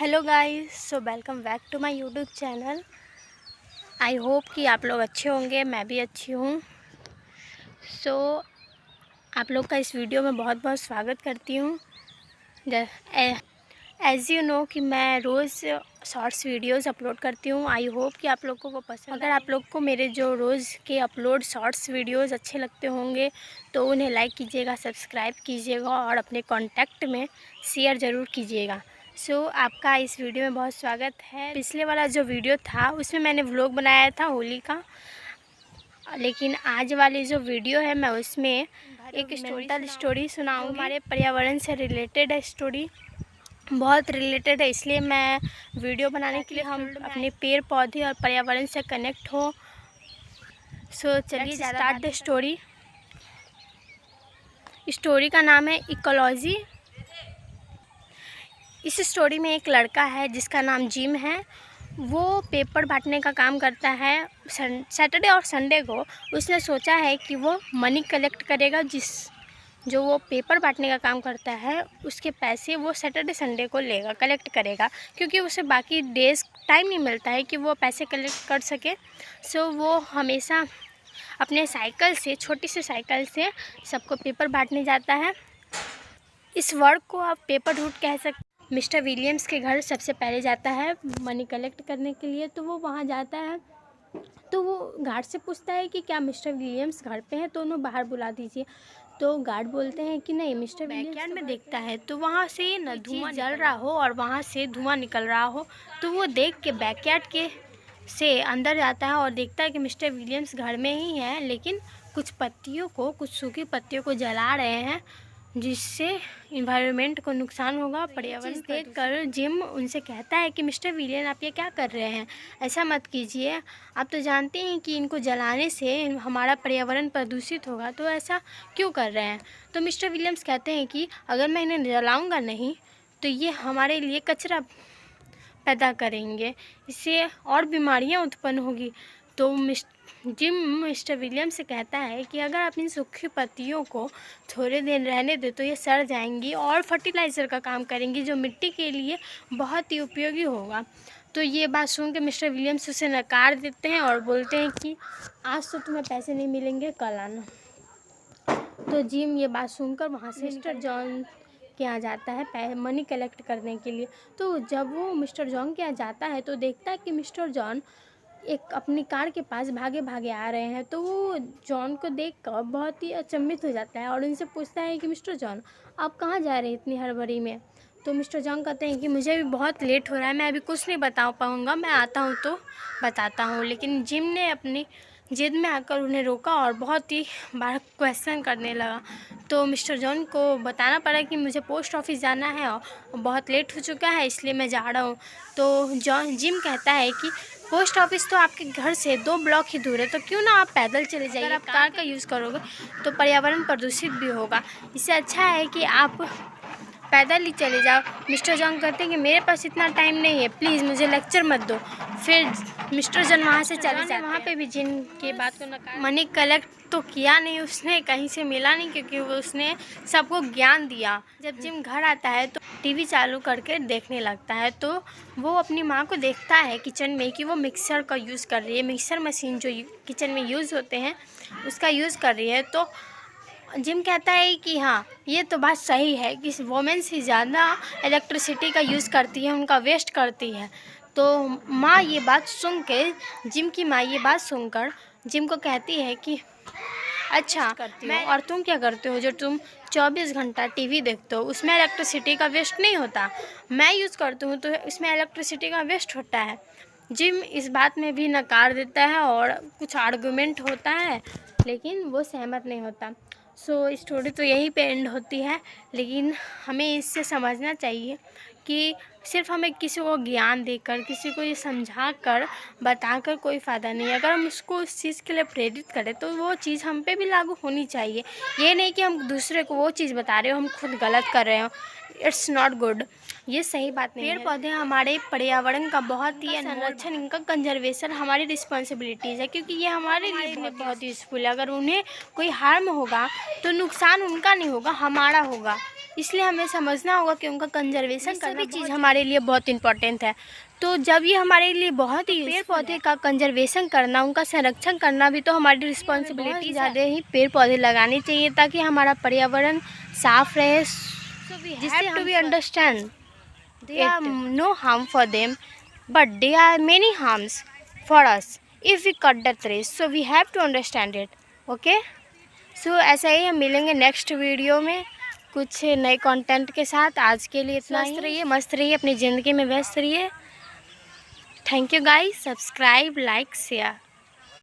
Hello guys, so welcome back to my YouTube channel. I hope कि आप लोग अच्छे होंगे, मैं भी अच्छी हूँ। सो आप लोग का इस वीडियो में बहुत बहुत स्वागत करती हूँ। एज़ यू नो कि मैं रोज़ शॉर्ट्स वीडियोस अपलोड करती हूँ। आई होप कि आप लोगों को पसंद। अगर आप लोग को मेरे जो रोज़ के अपलोड शॉर्ट्स वीडियोस अच्छे लगते होंगे तो उन्हें लाइक कीजिएगा, सब्सक्राइब कीजिएगा और अपने कॉन्टैक्ट में शेयर ज़रूर कीजिएगा। आपका इस वीडियो में बहुत स्वागत है। पिछले वाला जो वीडियो था उसमें मैंने व्लॉग बनाया था होली का, लेकिन आज वाली जो वीडियो है मैं उसमें एक मेंटल स्टोरी सुनाऊंगी। हमारे पर्यावरण से रिलेटेड है, स्टोरी बहुत रिलेटेड है, इसलिए मैं वीडियो बनाने के लिए हम अपने पेड़ पौधे और पर्यावरण से कनेक्ट हो। चलिए स्टार्ट द स्टोरी। स्टोरी का नाम है इकोलॉजी। इस स्टोरी में एक लड़का है जिसका नाम जिम है। वो पेपर बांटने का काम करता है। सैटरडे और संडे को उसने सोचा है कि वो मनी कलेक्ट करेगा। जो वो पेपर बांटने का काम करता है उसके पैसे वो सैटरडे संडे को लेगा, कलेक्ट करेगा, क्योंकि उसे बाकी डेज टाइम नहीं मिलता है कि वो पैसे कलेक्ट कर सके। वो हमेशा अपने साइकिल से, छोटी सी साइकिल से सबको पेपर बांटने जाता है। इस वर्क को आप पेपर रूट कह सकते। मिस्टर विलियम्स के घर सबसे पहले जाता है मनी कलेक्ट करने के लिए। तो वो वहाँ जाता है तो वो गार्ड से पूछता है कि क्या मिस्टर विलियम्स घर पे हैं, तो उन्हें बाहर बुला दीजिए। तो गार्ड बोलते हैं कि नहीं, मिस्टर विलियम्स बैकयार्ड में देखता है तो वहाँ से न धुआं जल रहा हो और वहाँ से धुआं निकल रहा हो। तो वो देख के बैकयार्ड के से अंदर जाता है और देखता है कि मिस्टर विलियम्स घर में ही हैं, लेकिन कुछ सूखी पत्तियों को जला रहे हैं, जिससे इन्वायरमेंट को नुकसान होगा, पर्यावरण। देखकर जिम उनसे कहता है कि मिस्टर विलियन, आप ये क्या कर रहे हैं, ऐसा मत कीजिए। आप तो जानते हैं कि इनको जलाने से हमारा पर्यावरण प्रदूषित होगा, तो ऐसा क्यों कर रहे हैं। तो मिस्टर विलियम्स कहते हैं कि अगर मैं इन्हें जलाऊंगा नहीं तो ये हमारे लिए कचरा पैदा करेंगे, इससे और बीमारियां उत्पन्न होगी। तो जिम मिस्टर विलियम्स से कहता है कि अगर आप इन सूखी पत्तियों को थोड़े दिन रहने दें तो ये सड़ जाएंगी और फर्टिलाइज़र का काम करेंगी, जो मिट्टी के लिए बहुत ही उपयोगी होगा। तो ये बात सुन के मिस्टर विलियम्स उसे नकार देते हैं और बोलते हैं कि आज तो तुम्हें पैसे नहीं मिलेंगे, कल आना। तो जिम ये बात सुनकर वहाँ से मिस्टर जॉन के यहाँ जाता है मनी कलेक्ट करने के लिए। तो जब वो मिस्टर जॉन के यहाँ जाता है तो देखता है कि मिस्टर जॉन एक अपनी कार के पास भागे भागे आ रहे हैं। तो वो जॉन को देखकर बहुत ही अचंभित हो जाता है और उनसे पूछता है कि मिस्टर जॉन, आप कहाँ जा रहे हैं इतनी हड़बड़ी में। तो मिस्टर जॉन कहते हैं कि मुझे भी बहुत लेट हो रहा है, मैं अभी कुछ नहीं बता पाऊँगा, मैं आता हूँ तो बताता हूँ। लेकिन जिम ने अपनी जिद में आकर उन्हें रोका और बहुत ही बार क्वेश्चन करने लगा। तो मिस्टर जॉन को बताना पड़ा कि मुझे पोस्ट ऑफिस जाना है और बहुत लेट हो चुका है, इसलिए मैं जा रहा हूँ। तो जिम कहता है कि पोस्ट ऑफिस तो आपके घर से 2 ब्लॉक ही दूर है, तो क्यों ना आप पैदल चले जाइए। अगर आप कार का यूज़ करोगे तो पर्यावरण प्रदूषित भी होगा, इससे अच्छा है कि आप पैदल ही चले जाओ। मिस्टर जॉन कहते हैं कि मेरे पास इतना टाइम नहीं है, प्लीज़ मुझे लेक्चर मत दो। फिर मिस्टर जॉन वहाँ से चले जाते हैं। वहाँ पे भी जिन की बात को नकार। मनी कलेक्ट तो किया नहीं उसने, कहीं से मिला नहीं, क्योंकि वो उसने सबको ज्ञान दिया। जब जिम घर आता है तो टीवी चालू करके देखने लगता है। तो वो अपनी माँ को देखता है किचन में कि वो मिक्सर का यूज़ कर रही है, मिक्सर मशीन जो किचन में यूज़ होते हैं उसका यूज़ कर रही है। तो जिम कहता है कि हाँ, ये तो बात सही है कि वोमेन्स ही ज़्यादा इलेक्ट्रिसिटी का यूज़ करती है, उनका वेस्ट करती है। तो माँ ये बात सुन के, जिम की माँ ये बात सुनकर जिम को कहती है कि अच्छा, मैं और तुम क्या करते हो जो तुम 24 घंटा टीवी देखते हो, उसमें इलेक्ट्रिसिटी का वेस्ट नहीं होता। मैं यूज़ करती हूँ तो इसमें इलेक्ट्रिसिटी का वेस्ट होता है। जिम इस बात में भी नकार देता है और कुछ आर्गुमेंट होता है, लेकिन वो सहमत नहीं होता। स्टोरी तो यहीं पे एंड होती है, लेकिन हमें इससे समझना चाहिए कि सिर्फ हमें किसी को ज्ञान देकर, किसी को ये समझा कर, बताकर कोई फ़ायदा नहीं है। अगर हम उसको उस चीज़ के लिए प्रेरित करें तो वो चीज़ हम पे भी लागू होनी चाहिए। ये नहीं कि हम दूसरे को वो चीज़ बता रहे हो, हम खुद गलत कर रहे हो। It's not good. ये सही बात नहीं है। पेड़ पौधे हमारे पर्यावरण का बहुत ही संरक्षण, इनका कंजर्वेशन हमारी रिस्पॉन्सिबिलिटीज़ है, क्योंकि ये हमारे लिए बहुत यूज़फुल है। अगर उन्हें कोई हार्म होगा तो नुकसान उनका नहीं होगा, हमारा होगा। इसलिए हमें समझना होगा कि उनका कंजर्वेशन करना भी चीज़ हमारे लिए बहुत इंपॉर्टेंट है। तो जब ये हमारे लिए बहुत ही पेड़ पौधे का कंजर्वेशन करना, उनका संरक्षण करना भी तो हमारी रिस्पॉन्सिबिलिटी। ज़्यादा ही पेड़ पौधे लगाने चाहिए ताकि हमारा पर्यावरण साफ रहे, जिससे हम भी understand there are no harm for them, but there are many harms for us if we cut the trees, so we have to understand it. Okay, so ऐसा ही हम मिलेंगे नेक्स्ट वीडियो में कुछ नए कंटेंट के साथ। आज के लिए इतना ही। मस्त रहिए, अपनी ज़िंदगी में व्यस्त रहिए। Thank you guys, subscribe, like, share.